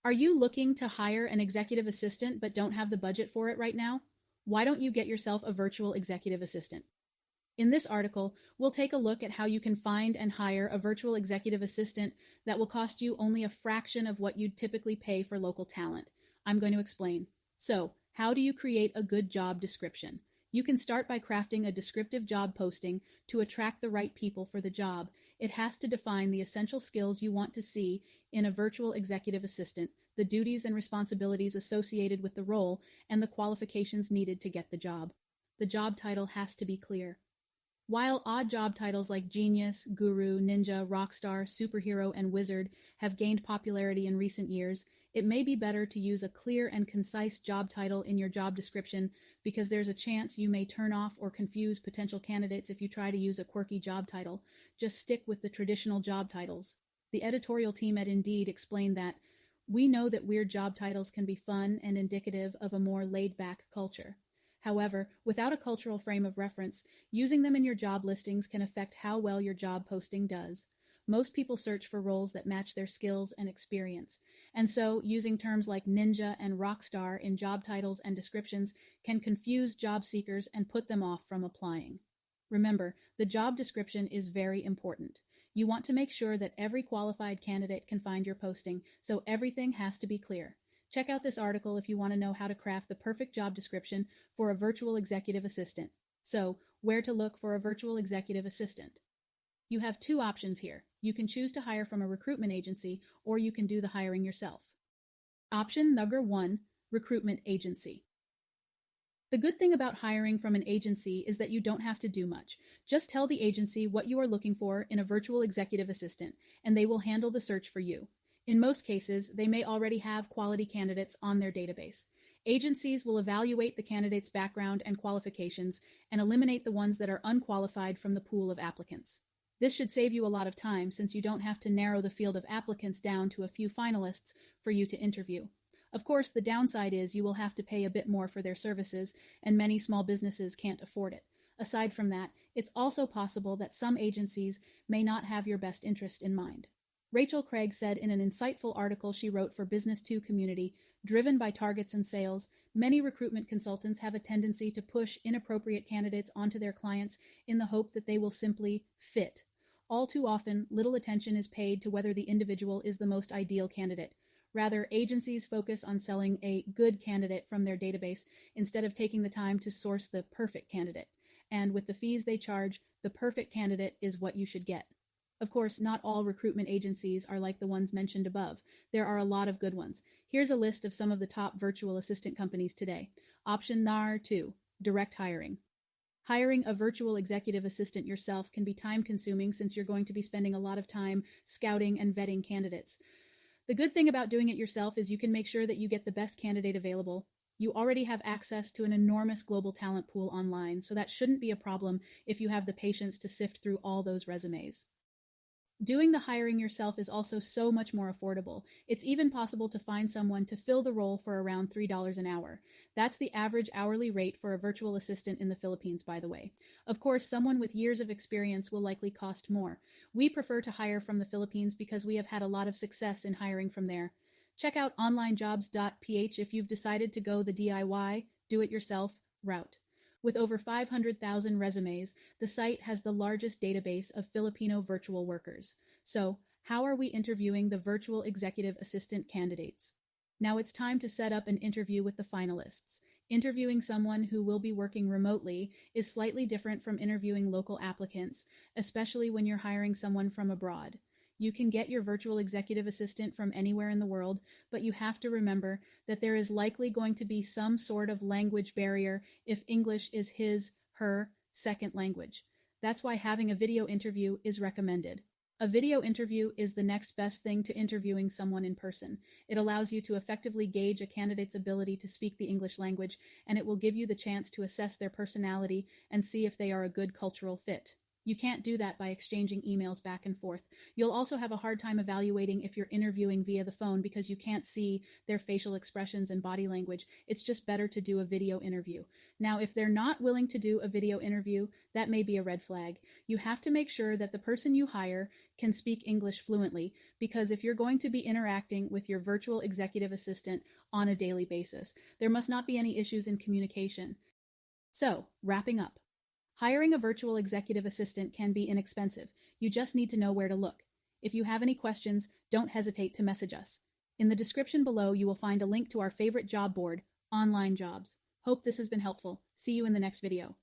Are you looking to hire an executive assistant but don't have the budget for it right now? Why don't you get yourself a virtual executive assistant? In this article, we'll take a look at how you can find and hire a virtual executive assistant that will cost you only a fraction of what you'd typically pay for local talent. I'm going to explain. So, how do you create a good job description? You can start by crafting a descriptive job posting to attract the right people for the job. It has to define the essential skills you want to see in a virtual executive assistant, the duties and responsibilities associated with the role, and the qualifications needed to get the job. The job title has to be clear. While odd job titles like genius, guru, ninja, rockstar, superhero, and wizard have gained popularity in recent years, it may be better to use a clear and concise job title in your job description because there's a chance you may turn off or confuse potential candidates if you try to use a quirky job title. Just stick with the traditional job titles. The editorial team at Indeed explained that, "We know that weird job titles can be fun and indicative of a more laid-back culture. However, without a cultural frame of reference, using them in your job listings can affect how well your job posting does. Most people search for roles that match their skills and experience, and so using terms like ninja and rockstar in job titles and descriptions can confuse job seekers and put them off from applying." Remember, the job description is very important. You want to make sure that every qualified candidate can find your posting, so everything has to be clear. Check out this article if you want to know how to craft the perfect job description for a virtual executive assistant. So, where to look for a virtual executive assistant? You have two options here. You can choose to hire from a recruitment agency, or you can do the hiring yourself. Option number 1, recruitment agency. The good thing about hiring from an agency is that you don't have to do much. Just tell the agency what you are looking for in a virtual executive assistant, and they will handle the search for you. In most cases, they may already have quality candidates on their database. Agencies will evaluate the candidate's background and qualifications and eliminate the ones that are unqualified from the pool of applicants. This should save you a lot of time since you don't have to narrow the field of applicants down to a few finalists for you to interview. Of course, the downside is you will have to pay a bit more for their services, and many small businesses can't afford it. Aside from that, it's also possible that some agencies may not have your best interest in mind. Rachel Craig said in an insightful article she wrote for Business 2 Community, driven by targets and sales, many recruitment consultants have a tendency to push inappropriate candidates onto their clients in the hope that they will simply fit. All too often, little attention is paid to whether the individual is the most ideal candidate. Rather, agencies focus on selling a good candidate from their database instead of taking the time to source the perfect candidate. And with the fees they charge, the perfect candidate is what you should get. Of course, not all recruitment agencies are like the ones mentioned above. There are a lot of good ones. Here's a list of some of the top virtual assistant companies today. Option number 2, direct hiring. Hiring a virtual executive assistant yourself can be time-consuming since you're going to be spending a lot of time scouting and vetting candidates. The good thing about doing it yourself is you can make sure that you get the best candidate available. You already have access to an enormous global talent pool online, so that shouldn't be a problem if you have the patience to sift through all those resumes. Doing the hiring yourself is also so much more affordable. It's even possible to find someone to fill the role for around $3 an hour. That's the average hourly rate for a virtual assistant in the Philippines, by the way. Of course, someone with years of experience will likely cost more. We prefer to hire from the Philippines because we have had a lot of success in hiring from there. Check out onlinejobs.ph if you've decided to go the DIY, do-it-yourself route. With over 500,000 resumes, the site has the largest database of Filipino virtual workers. So, how are we interviewing the virtual executive assistant candidates? Now it's time to set up an interview with the finalists. Interviewing someone who will be working remotely is slightly different from interviewing local applicants, especially when you're hiring someone from abroad. You can get your virtual executive assistant from anywhere in the world, but you have to remember that there is likely going to be some sort of language barrier if English is his/her second language. That's why having a video interview is recommended. A video interview is the next best thing to interviewing someone in person. It allows you to effectively gauge a candidate's ability to speak the English language, and it will give you the chance to assess their personality and see if they are a good cultural fit. You can't do that by exchanging emails back and forth. You'll also have a hard time evaluating if you're interviewing via the phone because you can't see their facial expressions and body language. It's just better to do a video interview. Now, if they're not willing to do a video interview, that may be a red flag. You have to make sure that the person you hire can speak English fluently, because if you're going to be interacting with your virtual executive assistant on a daily basis, there must not be any issues in communication. So, wrapping up. Hiring a virtual executive assistant can be inexpensive. You just need to know where to look. If you have any questions, don't hesitate to message us. In the description below, you will find a link to our favorite job board, Online Jobs. Hope this has been helpful. See you in the next video.